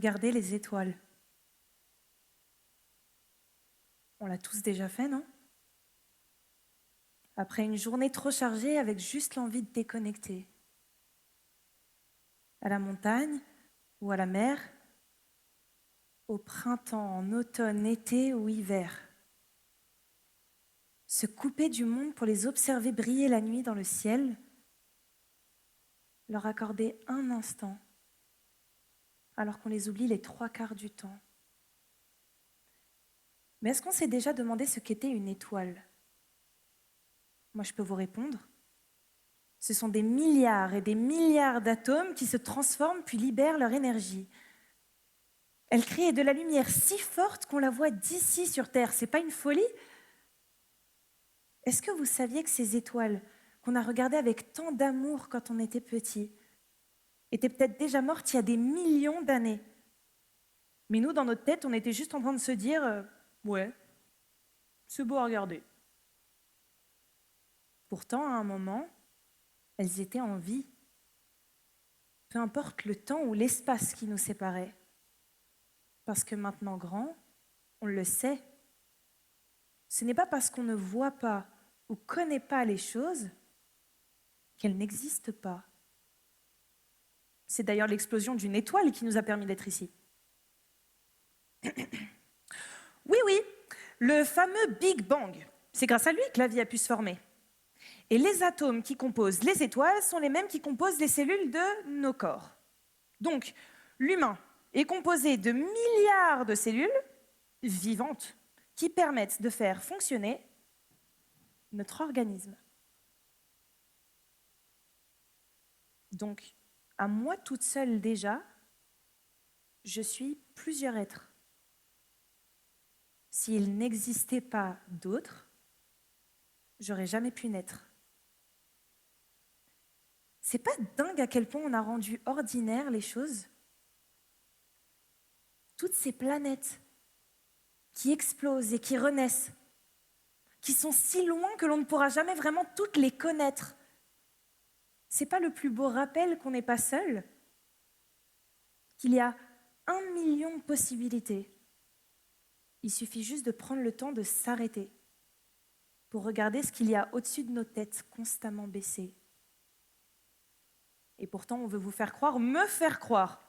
Regardez les étoiles. On l'a tous déjà fait, non? Après une journée trop chargée avec juste l'envie de déconnecter. À la montagne ou à la mer, au printemps, en automne, été ou hiver. Se couper du monde pour les observer briller la nuit dans le ciel, leur accorder un instant, alors qu'on les oublie les 3/4 du temps. Mais est-ce qu'on s'est déjà demandé ce qu'était une étoile? Moi, je peux vous répondre. Ce sont des milliards et des milliards d'atomes qui se transforment puis libèrent leur énergie. Elle crée de la lumière si forte qu'on la voit d'ici sur Terre. C'est pas une folie? Est-ce que vous saviez que ces étoiles, qu'on a regardées avec tant d'amour quand on était petit, étaient peut-être déjà mortes il y a des millions d'années? Mais nous, dans notre tête, on était juste en train de se dire ouais, c'est beau à regarder. Pourtant, à un moment, elles étaient en vie. Peu importe le temps ou l'espace qui nous séparait. Parce que maintenant grand, on le sait. Ce n'est pas parce qu'on ne voit pas ou connaît pas les choses qu'elles n'existent pas. C'est d'ailleurs l'explosion d'une étoile qui nous a permis d'être ici. Oui, le fameux Big Bang. C'est grâce à lui que la vie a pu se former. Et les atomes qui composent les étoiles sont les mêmes qui composent les cellules de nos corps. Donc, l'humain est composé de milliards de cellules vivantes qui permettent de faire fonctionner notre organisme. Donc, à moi toute seule déjà, je suis plusieurs êtres. S'il n'existait pas d'autres, j'aurais jamais pu naître. C'est pas dingue à quel point on a rendu ordinaire les choses? Toutes ces planètes qui explosent et qui renaissent, qui sont si loin que l'on ne pourra jamais vraiment toutes les connaître. C'est pas le plus beau rappel qu'on n'est pas seul? Qu'il y a 1 million de possibilités. Il suffit juste de prendre le temps de s'arrêter pour regarder ce qu'il y a au-dessus de nos têtes constamment baissées. Et pourtant, on veut vous faire croire, me faire croire,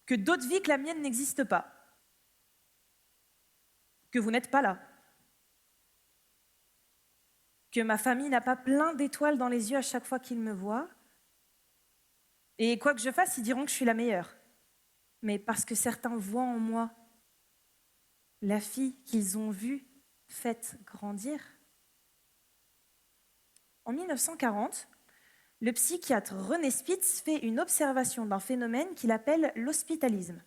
que d'autres vies que la mienne n'existent pas, que vous n'êtes pas là, que ma famille n'a pas plein d'étoiles dans les yeux à chaque fois qu'ils me voient. Et quoi que je fasse, ils diront que je suis la meilleure. Mais parce que certains voient en moi la fille qu'ils ont vue faite grandir. En 1940, le psychiatre René Spitz fait une observation d'un phénomène qu'il appelle l'hospitalisme.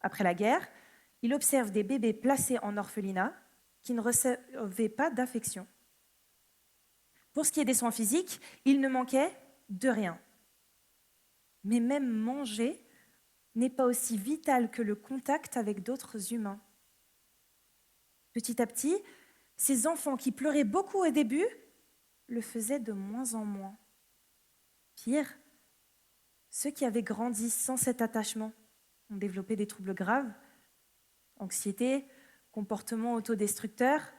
Après la guerre, il observe des bébés placés en orphelinat qui ne recevaient pas d'affection. Pour ce qui est des soins physiques, il ne manquait de rien. Mais même manger n'est pas aussi vital que le contact avec d'autres humains. Petit à petit, ces enfants qui pleuraient beaucoup au début le faisaient de moins en moins. Pire, ceux qui avaient grandi sans cet attachement ont développé des troubles graves, anxiété, comportements autodestructeurs,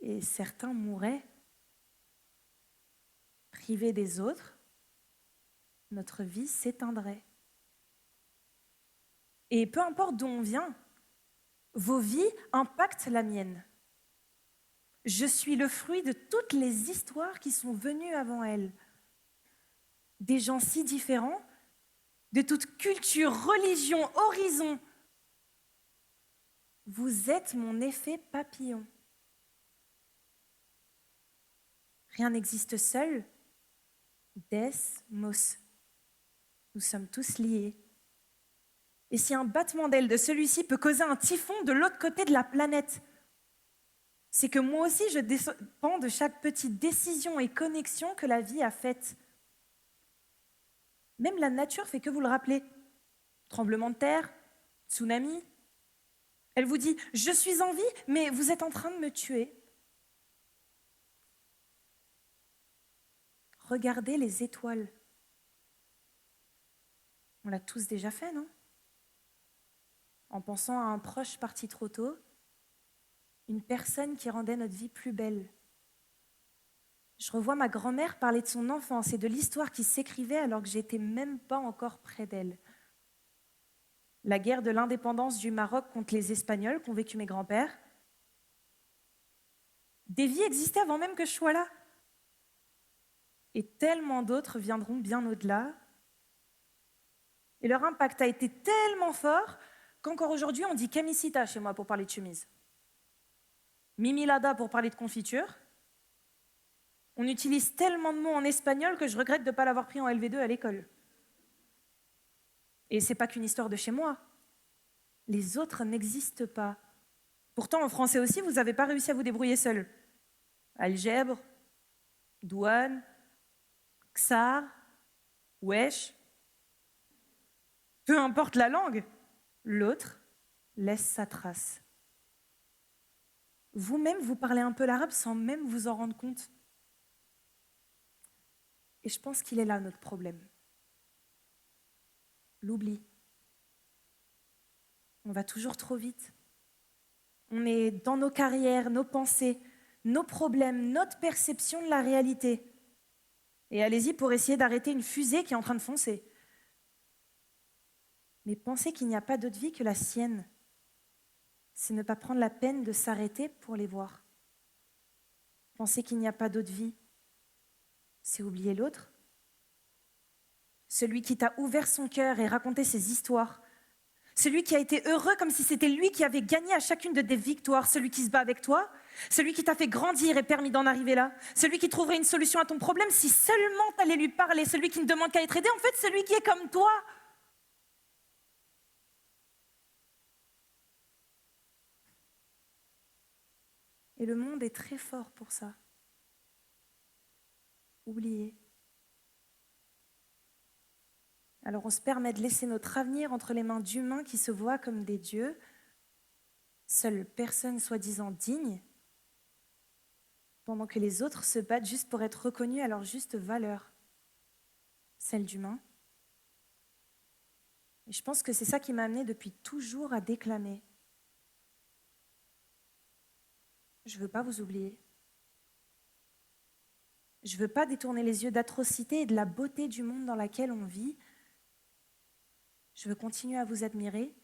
et certains mouraient. Privés des autres, notre vie s'éteindrait. Et peu importe d'où on vient, vos vies impactent la mienne. Je suis le fruit de toutes les histoires qui sont venues avant elles. Des gens si différents, de toute culture, religion, horizon. Vous êtes mon effet papillon. Rien n'existe seul. Des mos. Nous sommes tous liés. Et si un battement d'aile de celui-ci peut causer un typhon de l'autre côté de la planète, c'est que moi aussi je dépends de chaque petite décision et connexion que la vie a faite. Même la nature fait que vous le rappeler. Tremblement de terre, tsunami. Elle vous dit « je suis en vie, mais vous êtes en train de me tuer ». Regardez les étoiles. On l'a tous déjà fait, non? en pensant à un proche parti trop tôt, une personne qui rendait notre vie plus belle. Je revois ma grand-mère parler de son enfance et de l'histoire qui s'écrivait alors que j'étais même pas encore près d'elle. La guerre de l'indépendance du Maroc contre les Espagnols qu'ont vécu mes grands-pères. Des vies existaient avant même que je sois là. Et tellement d'autres viendront bien au-delà. Et leur impact a été tellement fort qu'encore aujourd'hui, on dit camisita chez moi pour parler de chemise. Mimilada pour parler de confiture. On utilise tellement de mots en espagnol que je regrette de ne pas l'avoir pris en LV2 à l'école. Et c'est pas qu'une histoire de chez moi. Les autres n'existent pas. Pourtant, en français aussi, vous n'avez pas réussi à vous débrouiller seul. Algèbre, douane, xar, wesh. Peu importe la langue, l'autre laisse sa trace. Vous-même, vous parlez un peu l'arabe sans même vous en rendre compte. Et je pense qu'il est là notre problème. L'oubli. On va toujours trop vite. On est dans nos carrières, nos pensées, nos problèmes, notre perception de la réalité. Et allez-y pour essayer d'arrêter une fusée qui est en train de foncer. Mais pensez qu'il n'y a pas d'autre vie que la sienne. C'est ne pas prendre la peine de s'arrêter pour les voir. Pensez qu'il n'y a pas d'autre vie. C'est oublier l'autre. Celui qui t'a ouvert son cœur et raconté ses histoires. Celui qui a été heureux comme si c'était lui qui avait gagné à chacune de tes victoires. Celui qui se bat avec toi. Celui qui t'a fait grandir et permis d'en arriver là. Celui qui trouverait une solution à ton problème si seulement t'allais lui parler. Celui qui ne demande qu'à être aidé. En fait, celui qui est comme toi. Et le monde est très fort pour ça. Oublier. Alors on se permet de laisser notre avenir entre les mains d'humains qui se voient comme des dieux, seules personnes soi-disant dignes, pendant que les autres se battent juste pour être reconnus à leur juste valeur, celle d'humain. Et je pense que c'est ça qui m'a amenée depuis toujours à déclamer. Je ne veux pas vous oublier. Je ne veux pas détourner les yeux d'atrocités et de la beauté du monde dans lequel on vit. Je veux continuer à vous admirer.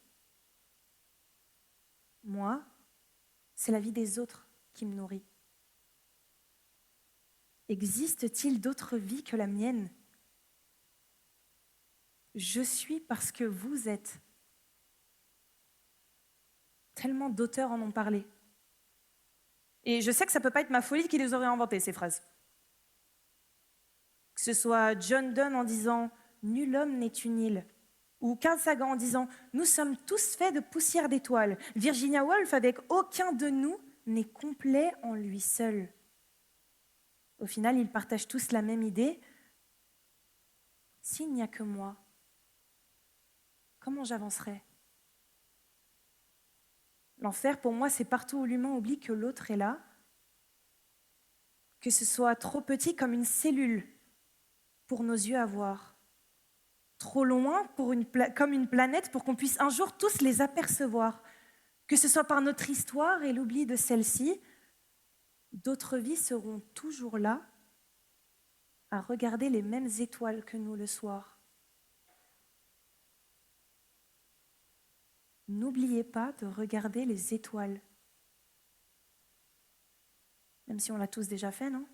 Moi, c'est la vie des autres qui me nourrit. Existe-t-il d'autres vies que la mienne ? Je suis parce que vous êtes. Tellement d'auteurs en ont parlé. Et je sais que ça ne peut pas être ma folie qui les aurait inventées, ces phrases. Que ce soit John Donne en disant « Nul homme n'est une île », ou Carl Sagan en disant « Nous sommes tous faits de poussière d'étoiles », Virginia Woolf avec « Aucun de nous n'est complet en lui seul ». Au final, ils partagent tous la même idée. S'il n'y a que moi, comment j'avancerai ? L'enfer, pour moi, c'est partout où l'humain oublie que l'autre est là, que ce soit trop petit comme une cellule pour nos yeux à voir, trop loin comme une planète pour qu'on puisse un jour tous les apercevoir, que ce soit par notre histoire et l'oubli de celle-ci, d'autres vies seront toujours là à regarder les mêmes étoiles que nous le soir. N'oubliez pas de regarder les étoiles. Même si on l'a tous déjà fait, non ?